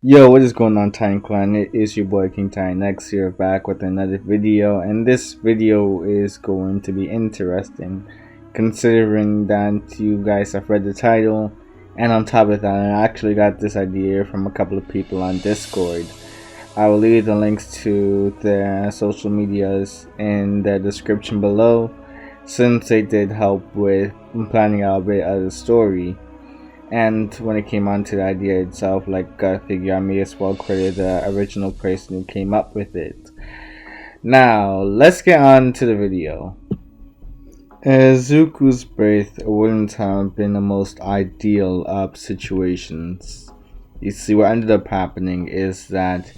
Yo, what is going on, Time Clan? It is your boy King Time X here, back with another video, and this video is going to be interesting, considering that you guys have read the title, and on top of that, I actually got this idea from a couple of people on Discord. I will leave the links to their social medias in the description below, since they did help with planning out a bit of the story. And when it came on to the idea itself, like, I figure I may as well credit the original person who came up with it. Now, let's get on to the video. Izuku's birth wouldn't have been the most ideal of situations. You see, what ended up happening is that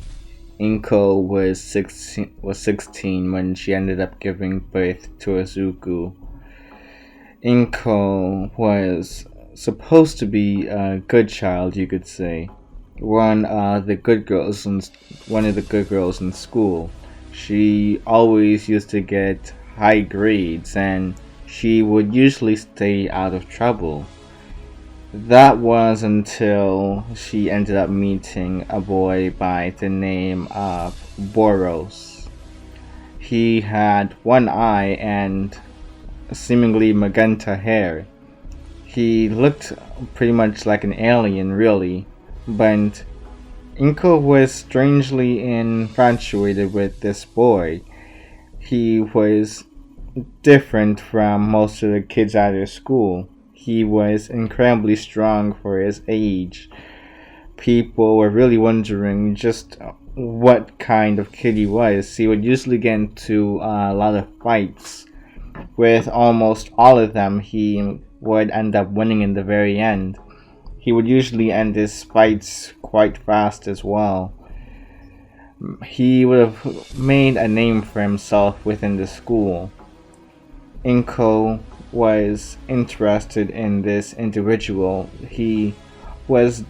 Inko was 16 when she ended up giving birth to Izuku. Inko was supposed to be a good child, you could say. One of the good girls in school. She always used to get high grades, and she would usually stay out of trouble. That was until she ended up meeting a boy by the name of Boros. He had one eye and seemingly magenta hair. He looked pretty much like an alien, really, but Inko was strangely infatuated with this boy. He was different from most of the kids at her school. He was incredibly strong for his age. People were really wondering just what kind of kid he was. He would usually get into a lot of fights. With almost all of them, he would end up winning in the very end. He would usually end his fights quite fast as well. He would have made a name for himself within the school. Inko was interested in this individual. He was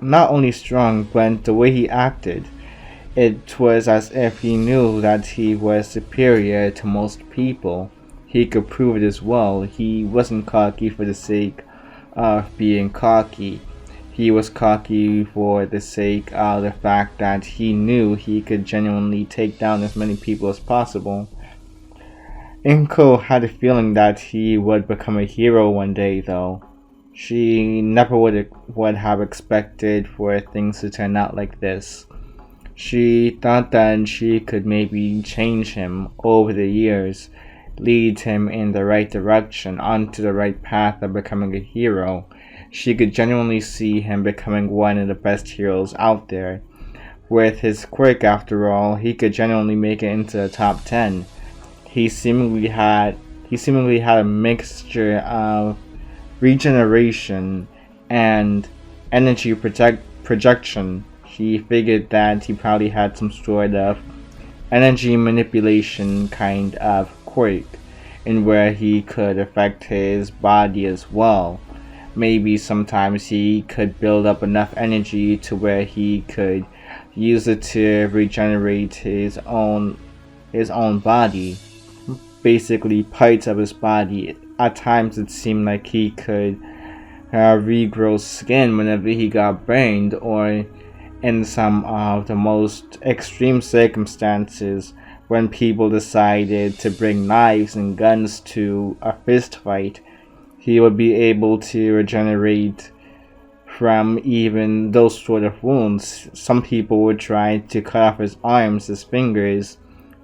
not only strong, but the way he acted, it was as if he knew that he was superior to most people. He could prove it as well. He wasn't cocky for the sake of being cocky. He was cocky for the sake of the fact that he knew he could genuinely take down as many people as possible. Inko had a feeling that he would become a hero one day, though. She never would have expected for things to turn out like this. She thought that she could maybe change him over the years, lead him in the right direction, onto the right path of becoming a hero. She could genuinely see him becoming one of the best heroes out there. With his quirk, after all, he could genuinely make it into the top 10. He seemingly had a mixture of regeneration and energy projection. She figured that he probably had some sort of energy manipulation kind of quirk, in where he could affect his body as well. Maybe sometimes he could build up enough energy to where he could use it to regenerate his own body. Basically parts of his body. At times it seemed like he could regrow skin whenever he got burned, or in some of the most extreme circumstances, when people decided to bring knives and guns to a fist fight, he would be able to regenerate from even those sort of wounds. Some people would try to cut off his arms, his fingers,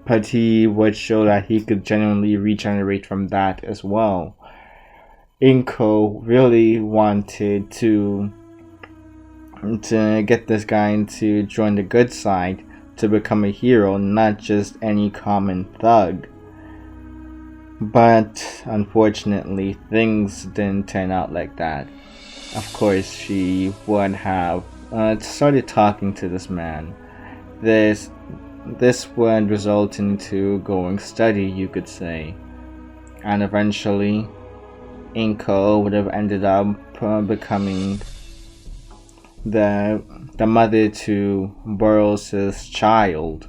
but he would show that he could genuinely regenerate from that as well. Inko really wanted to get this guy to join the good side, to become a hero, not just any common thug. But unfortunately, things didn't turn out like that. Of course, she would have started talking to this man. This This would result into going steady, you could say. And eventually, Inko would have ended up becoming the mother to Boros' child.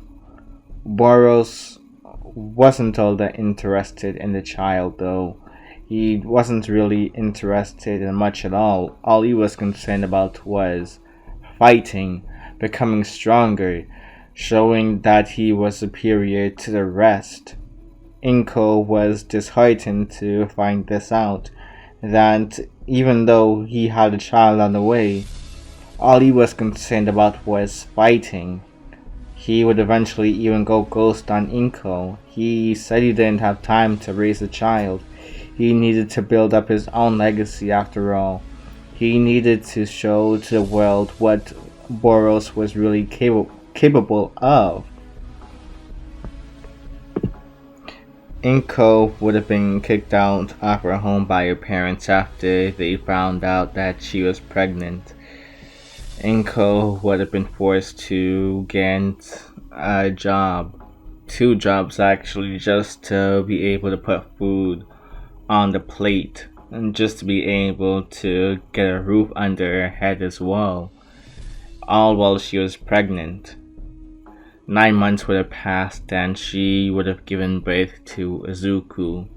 Boros wasn't all that interested in the child, though. He wasn't really interested in much at all. All he was concerned about was fighting, becoming stronger, showing that he was superior to the rest. Inko was disheartened to find this out, that even though he had a child on the way, all he was concerned about was fighting. He would eventually even go ghost on Inko. He said he didn't have time to raise a child. He needed to build up his own legacy after all. He needed to show to the world what Boros was really capable of. Inko would have been kicked out of her home by her parents after they found out that she was pregnant. Inko would have been forced to get a job, 2 jobs actually, just to be able to put food on the plate and just to be able to get a roof under her head as well, all while she was pregnant. 9 months would have passed and she would have given birth to Izuku.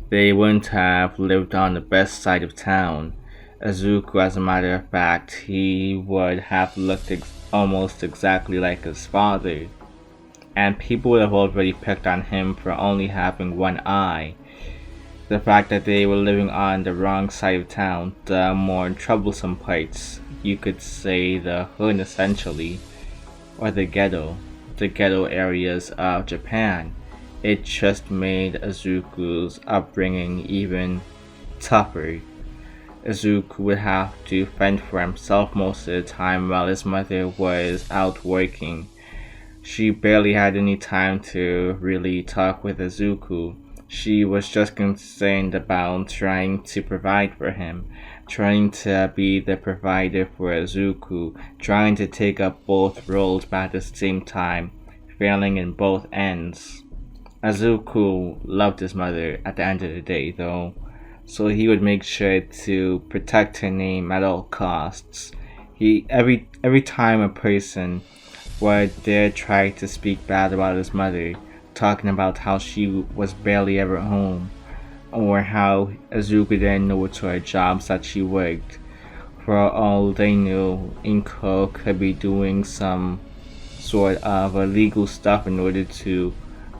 They wouldn't have lived on the best side of town. Izuku, as a matter of fact, he would have looked almost exactly like his father, and people would have already picked on him for only having one eye. The fact that they were living on the wrong side of town, the more troublesome parts, you could say the hood essentially, or the ghetto areas of Japan. It just made Izuku's upbringing even tougher. Izuku would have to fend for himself most of the time while his mother was out working. She barely had any time to really talk with Izuku. She was just concerned about trying to provide for him, trying to be the provider for Izuku, trying to take up both roles but at the same time, failing in both ends. Izuku loved his mother at the end of the day, though, so he would make sure to protect her name at all costs. Every time a person would dare try to speak bad about his mother, talking about how she was barely ever home, or how Izuku didn't know what sort of jobs that she worked, for all they knew, Inko could be doing some sort of illegal stuff in order to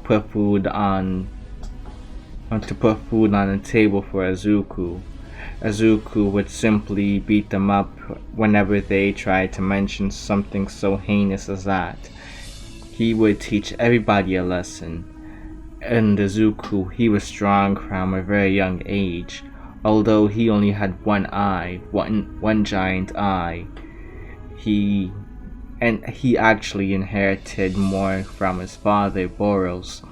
put food on the table for Izuku. Izuku would simply beat them up whenever they tried to mention something so heinous as that. He would teach everybody a lesson. And Izuku, he was strong from a very young age, although he only had one eye, one giant eye. He actually inherited more from his father, Boros.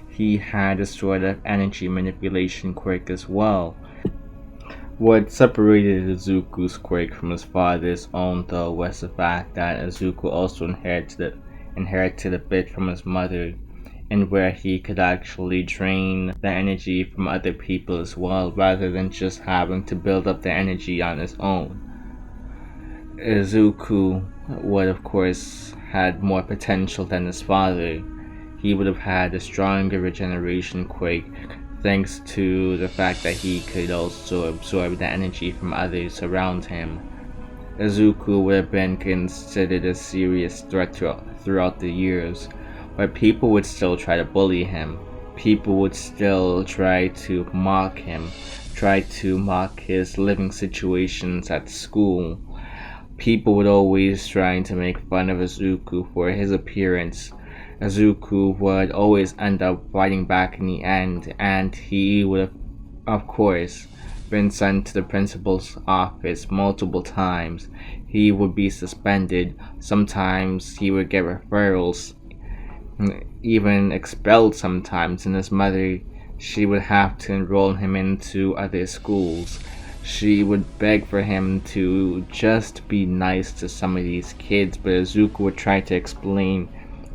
He had a sort of energy manipulation quirk as well. What separated Izuku's quirk from his father's own, though, was the fact that Izuku also inherited a bit from his mother, and where he could actually drain the energy from other people as well, rather than just having to build up the energy on his own. Izuku would, of course, had more potential than his father. He would have had a stronger regeneration quirk, thanks to the fact that he could also absorb the energy from others around him. Izuku would have been considered a serious threat throughout the years, but people would still try to bully him. People would still try to mock him, try to mock his living situations at school. People would always try to make fun of Izuku for his appearance. Izuku would always end up fighting back in the end, and he would have, of course, been sent to the principal's office multiple times. He would be suspended. Sometimes he would get referrals, even expelled sometimes, and his mother, she would have to enroll him into other schools. She would beg for him to just be nice to some of these kids, but Izuku would try to explain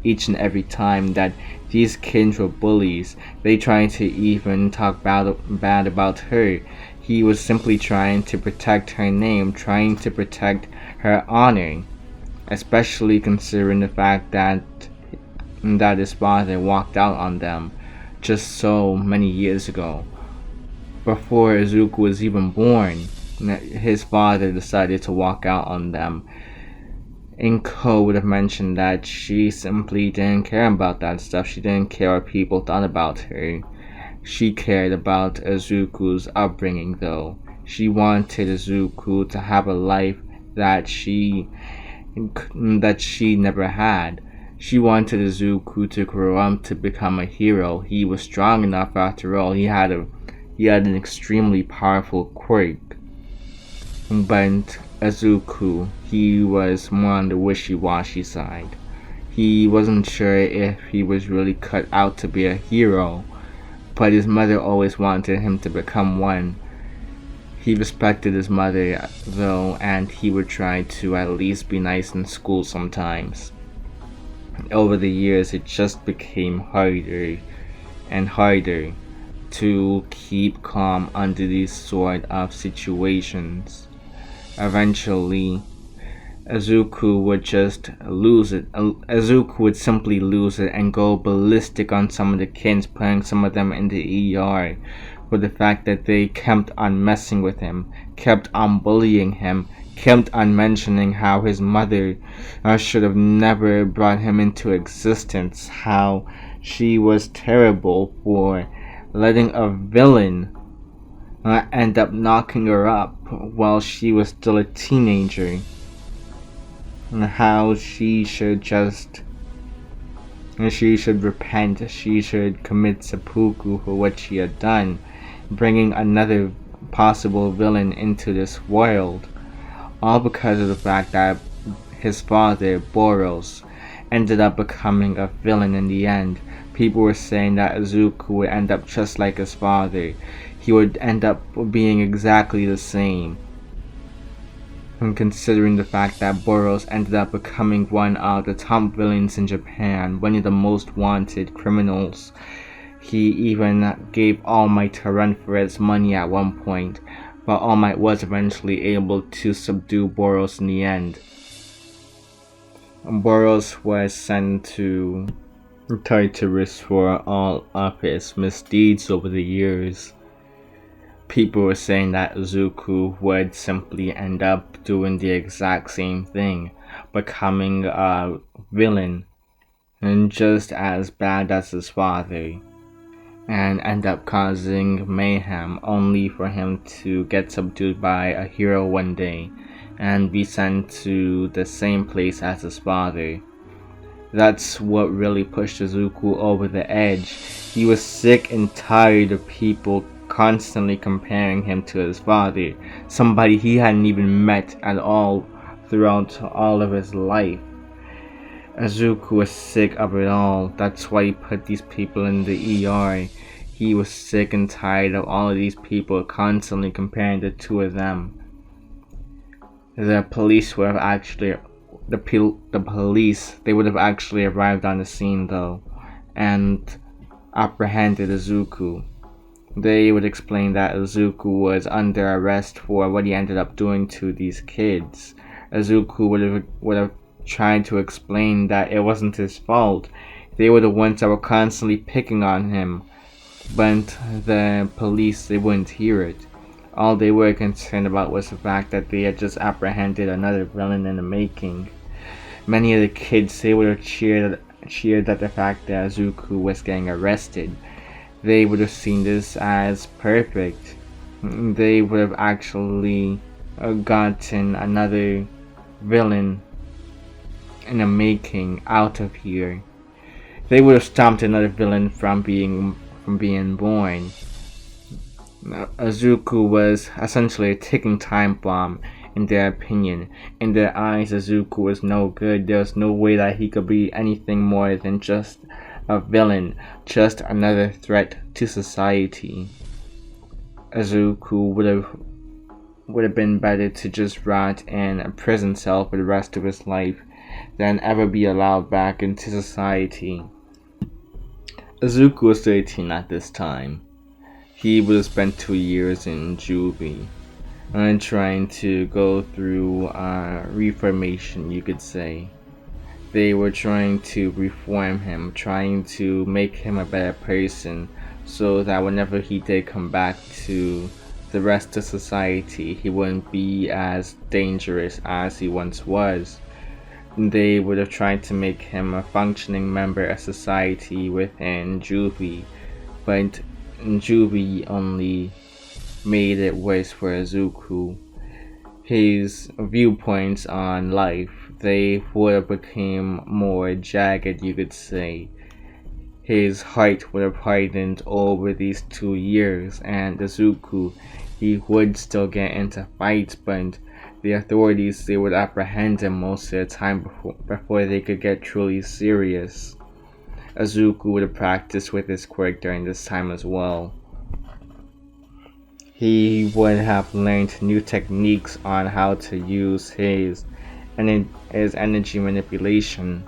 each and every time that these kids were bullies. They tried to even talk bad about her. He was simply trying to protect her name, trying to protect her honor, especially considering the fact that his father walked out on them just so many years ago. Before Izuku was even born, his father decided to walk out on them. Inko would have mentioned that she simply didn't care about that stuff. She didn't care what people thought about her. She cared about Izuku's upbringing, though. She wanted Izuku to have a life that she never had. She wanted Izuku to grow up to become a hero. He was strong enough after all. He had an extremely powerful quirk. But Izuku, he was more on the wishy-washy side. He wasn't sure if he was really cut out to be a hero, but his mother always wanted him to become one. He respected his mother, though, and he would try to at least be nice in school sometimes. Over the years, it just became harder and harder to keep calm under these sort of situations. Eventually, Izuku would just lose it. Izuku would simply lose it and go ballistic on some of the kids, putting some of them in the ER for the fact that they kept on messing with him, kept on bullying him, kept on mentioning how his mother should have never brought him into existence, how she was terrible for letting a villain end up knocking her up while she was still a teenager, and how she should repent, she should commit seppuku for what she had done, bringing another possible villain into this world, all because of the fact that his father, Boros, ended up becoming a villain in the end. People were saying that Izuku would end up just like his father. He would end up being exactly the same. And considering the fact that Boros ended up becoming one of the top villains in Japan, one of the most wanted criminals, he even gave All Might a run for his money at one point, but All Might was eventually able to subdue Boros in the end. Boros was sent to Tartarus for all of his misdeeds over the years. People were saying that Izuku would simply end up doing the exact same thing, becoming a villain and just as bad as his father, and end up causing mayhem only for him to get subdued by a hero one day and be sent to the same place as his father. That's what really pushed Izuku over the edge. He was sick and tired of people constantly comparing him to his father, somebody he hadn't even met at all throughout all of his life. Izuku was sick of it all. That's why he put these people in the ER. He was sick and tired of all of these people constantly comparing the two of them. The police would have actually they would have actually arrived on the scene though and apprehended Izuku. They would explain that Izuku was under arrest for what he ended up doing to these kids. Izuku would have tried to explain that it wasn't his fault. They were the ones that were constantly picking on him, but the police, they wouldn't hear it. All they were concerned about was the fact that they had just apprehended another villain in the making. Many of the kids, they would have cheered at the fact that Izuku was getting arrested. They would have seen this as perfect. They would have actually gotten another villain in the making out of here. They would have stopped another villain from being born. Izuku was essentially a ticking time bomb in their opinion. In their eyes, Izuku was no good. There was no way that he could be anything more than just a villain, just another threat to society. Izuku would have been better to just rot in a prison cell for the rest of his life than ever be allowed back into society. Izuku was 18 at this time. He would have spent 2 years in juvie and trying to go through reformation, you could say. They were trying to reform him, trying to make him a better person so that whenever he did come back to the rest of society, he wouldn't be as dangerous as he once was. They would have tried to make him a functioning member of society within juvie, but juvie only made it worse for Izuku. His viewpoints on life, they would have become more jagged, you could say. His heart would have hardened over these 2 years, and Izuku, he would still get into fights, but the authorities, they would apprehend him most of the time before they could get truly serious. Izuku would have practiced with his quirk during this time as well. He would have learned new techniques on how to use his energy manipulation,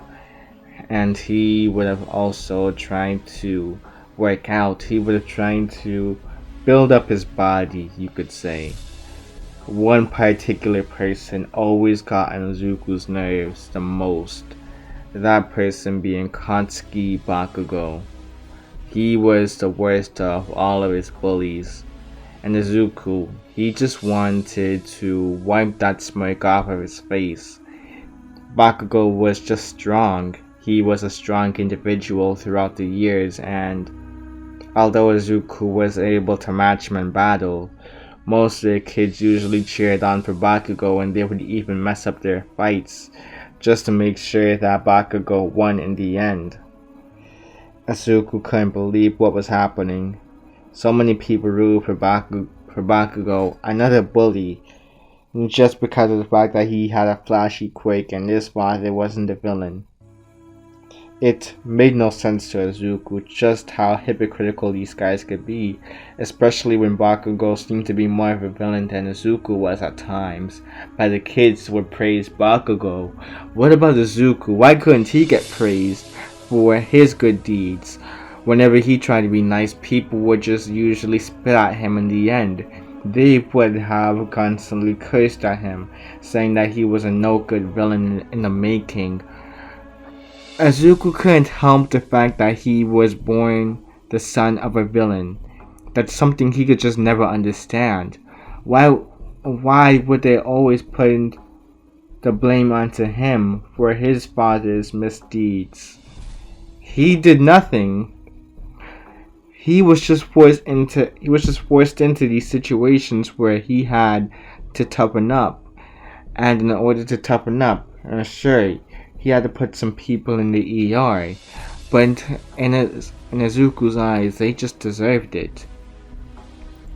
and he would have also tried to work out. He would have tried to build up his body, you could say. One particular person always got on Izuku's nerves the most, that person being Katsuki Bakugo. He was the worst of all of his bullies, and Izuku, he just wanted to wipe that smirk off of his face. Bakugo was just strong. He was a strong individual throughout the years, and although Izuku was able to match him in battle, most of the kids usually cheered on for Bakugo, and they would even mess up their fights just to make sure that Bakugo won in the end. Izuku couldn't believe what was happening. So many people rooted for Bakugo, another bully, just because of the fact that he had a flashy quirk and his father wasn't the villain. It made no sense to Izuku just how hypocritical these guys could be, especially when Bakugo seemed to be more of a villain than Izuku was at times. But the kids would praise Bakugo. What about Izuku? Why couldn't he get praised for his good deeds? Whenever he tried to be nice, people would just usually spit at him in the end. They would have constantly cursed at him, saying that he was a no-good villain in the making. Izuku couldn't help the fact that he was born the son of a villain. That's something he could just never understand. Why would they always put the blame onto him for his father's misdeeds? He did nothing. He was just forced into these situations where he had to toughen up. And in order to toughen up, sure, he had to put some people in the ER, but in Izuku's eyes, they just deserved it.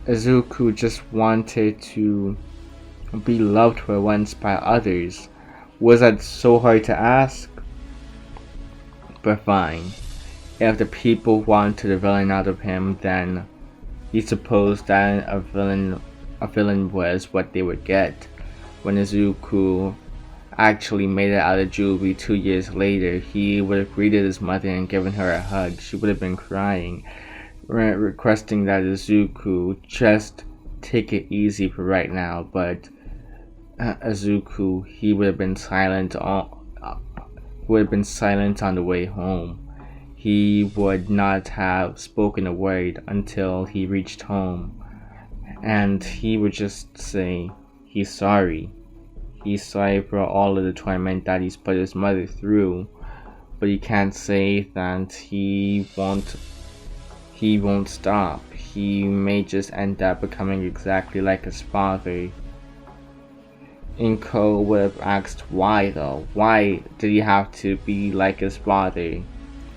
Izuku just wanted to be loved for once by others. Was that so hard to ask? But fine. If the people wanted a villain out of him, then he supposed that a villain was what they would get. When Izuku actually made it out of juvie 2 years later, he would have greeted his mother and given her a hug. She would have been crying, requesting that Izuku just take it easy for right now. But Izuku, he would have been silent on the way home. He would not have spoken a word until he reached home, and he would just say he's sorry. He's sorry for all of the torment that he's put his mother through, but he can't say that he won't stop. He may just end up becoming exactly like his father. Inko would have asked why though? Why did he have to be like his father?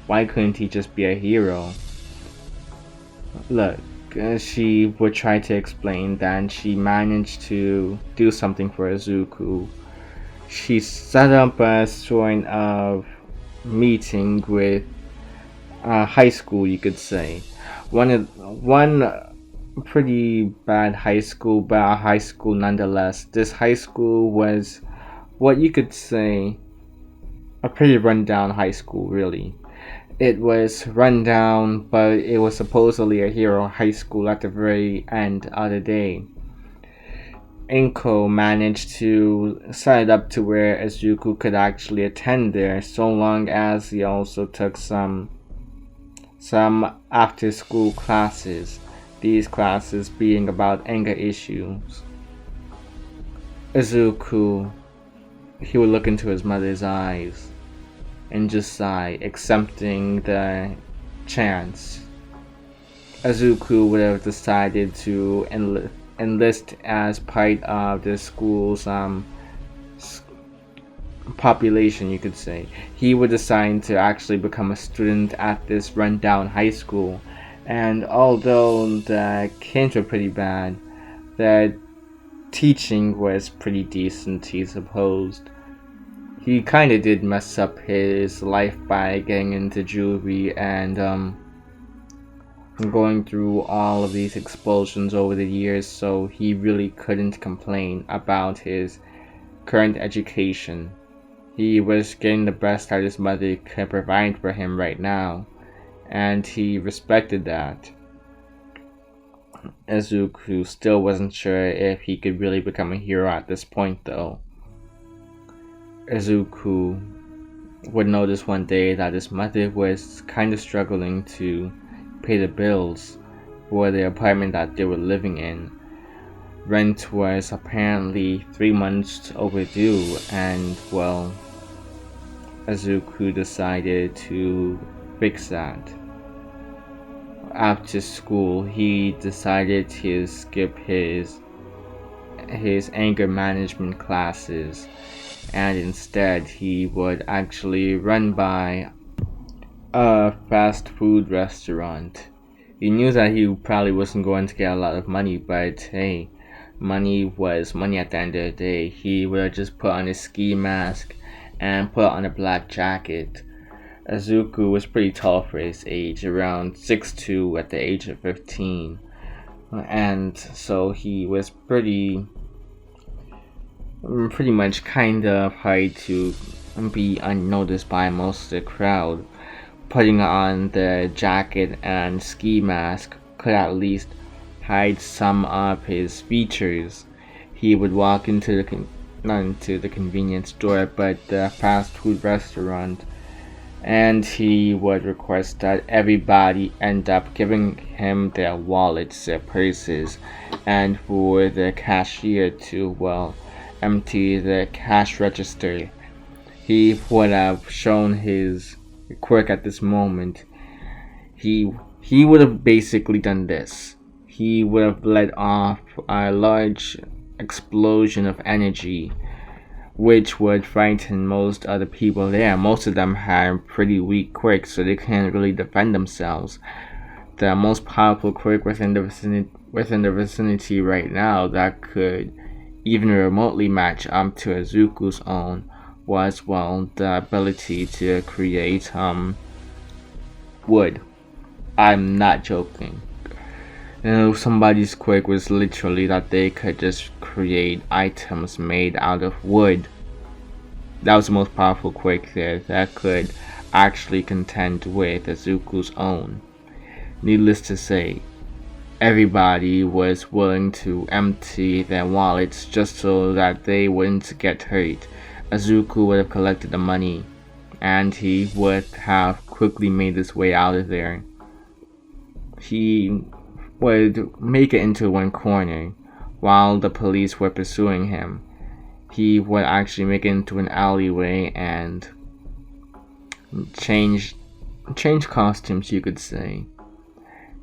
Why couldn't he just be a hero? Look, she would try to explain that she managed to do something for Izuku. She set up a sort of meeting with high school, you could say. One pretty bad high school, but a high school nonetheless. This high school was what you could say a pretty rundown high school, really. It was rundown, but it was supposedly a hero high school at the very end of the day. Inko managed to set it up to where Izuku could actually attend there, so long as he also took some after school classes, these classes being about anger issues. Izuku, he would look into his mother's eyes and just sigh, accepting the chance. Izuku would have decided to enlist as part of the school's population, you could say. He would decide to actually become a student at this rundown high school, and although the kids were pretty bad, the teaching was pretty decent, he supposed. He kinda did mess up his life by getting into juvie and going through all of these expulsions over the years, so he really couldn't complain about his current education. He was getting the best that his mother could provide for him right now, and he respected that. Izuku still wasn't sure if he could really become a hero at this point, though. Izuku would notice one day that his mother was kind of struggling to pay the bills for the apartment that they were living in. Rent was apparently 3 months overdue, and well, Izuku decided to fix that. After school, he decided to skip his anger management classes, and instead he would actually run by a fast food restaurant. He knew that he probably wasn't going to get a lot of money, but hey, money was money at the end of the day. He would have just put on his ski mask and put on a black jacket. Izuku was pretty tall for his age, around 6'2" at the age of 15. And so he was pretty much kind of hard to be unnoticed by most of the crowd. Putting on the jacket and ski mask could at least hide some of his features. He would walk into not into the convenience store, but the fast food restaurant, and he would request that everybody end up giving him their wallets, their purses, and for the cashier to, well, empty the cash register. He would have shown his Quirk at this moment. He would have basically done this. He would have let off a large explosion of energy, which would frighten most other people there. Most of them had pretty weak Quirks, so they can't really defend themselves. The most powerful Quirk within the vicinity right now that could even remotely match up to Izuku's own was, well, the ability to create wood. I'm not joking. You know, somebody's Quirk was literally that they could just create items made out of wood. That was the most powerful Quirk there that could actually contend with Izuku's own. Needless to say, everybody was willing to empty their wallets just so that they wouldn't get hurt. Izuku would have collected the money, and he would have quickly made his way out of there. He would make it into one corner while the police were pursuing him. He would actually make it into an alleyway and change costumes, you could say.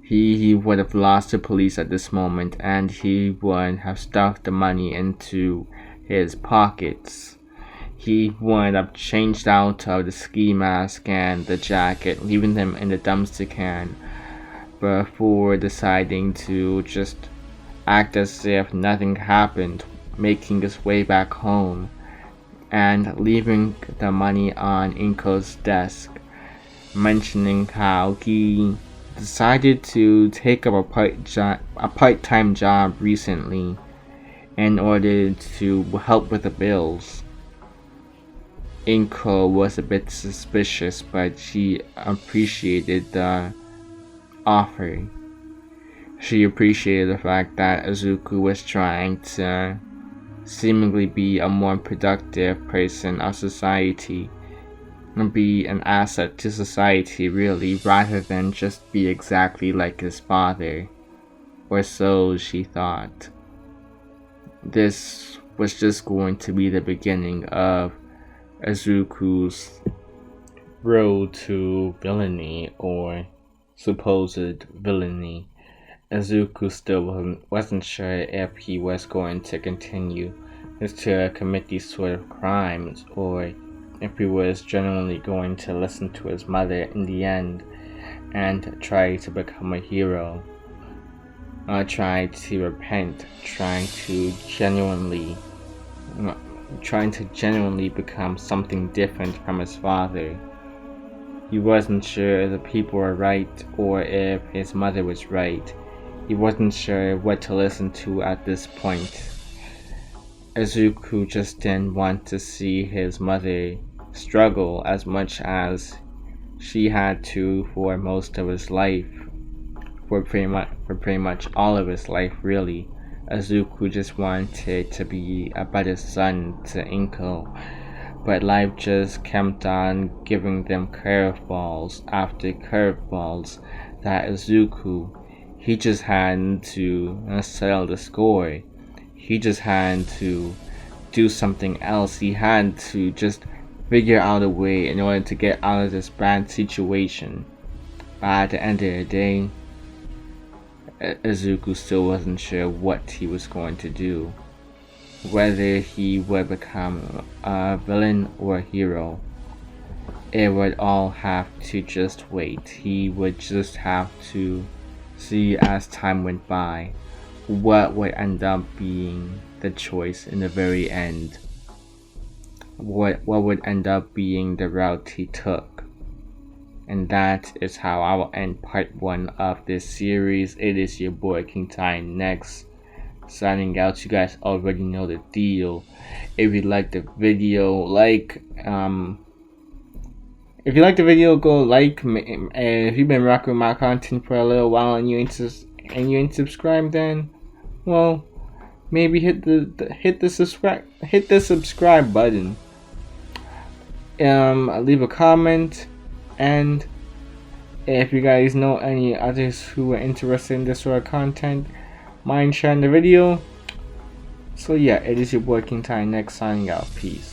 He would have lost the police at this moment, and he would have stuffed the money into his pockets. He would have changed out of the ski mask and the jacket, leaving them in the dumpster can, before deciding to just act as if nothing happened, making his way back home and leaving the money on Inko's desk, mentioning how he decided to take up a part-time job recently in order to help with the bills. Inko was a bit suspicious, but she appreciated the offer. She appreciated the fact that Izuku was trying to seemingly be a more productive person of society and be an asset to society, really, rather than just be exactly like his father. Or so she thought. This was just going to be the beginning of Izuku's road to villainy, or supposed villainy. Izuku still wasn't sure if he was going to continue to commit these sort of crimes, or if he was genuinely going to listen to his mother in the end and try to become a hero. Try to repent, trying to genuinely become something different from his father. He wasn't sure if the people were right or if his mother was right. He wasn't sure what to listen to at this point. Izuku just didn't want to see his mother struggle as much as she had to for most of his life. For pretty much all of his life, really. Izuku just wanted to be a better son to Inko, but life just kept on giving them curveballs after curveballs that Izuku, he just had to settle the score. He just had to do something else. He had to just figure out a way in order to get out of this bad situation. But at the end of the day, Izuku still wasn't sure what he was going to do. Whether he would become a villain or a hero. It would all have to just wait. He would just have to see as time went by what would end up being the choice in the very end. What would end up being the route he took. And that is how I will end part 1 of this series. It is your boy King Time next. Signing out. You guys already know the deal. If you like the video, go like. If you've been rocking my content for a little while and you ain't subscribed, then well, maybe hit the subscribe button. Leave a comment, and if you guys know any others who are interested in this sort of content, mind sharing the video. So yeah, it is your boy King Time next, signing out. Peace.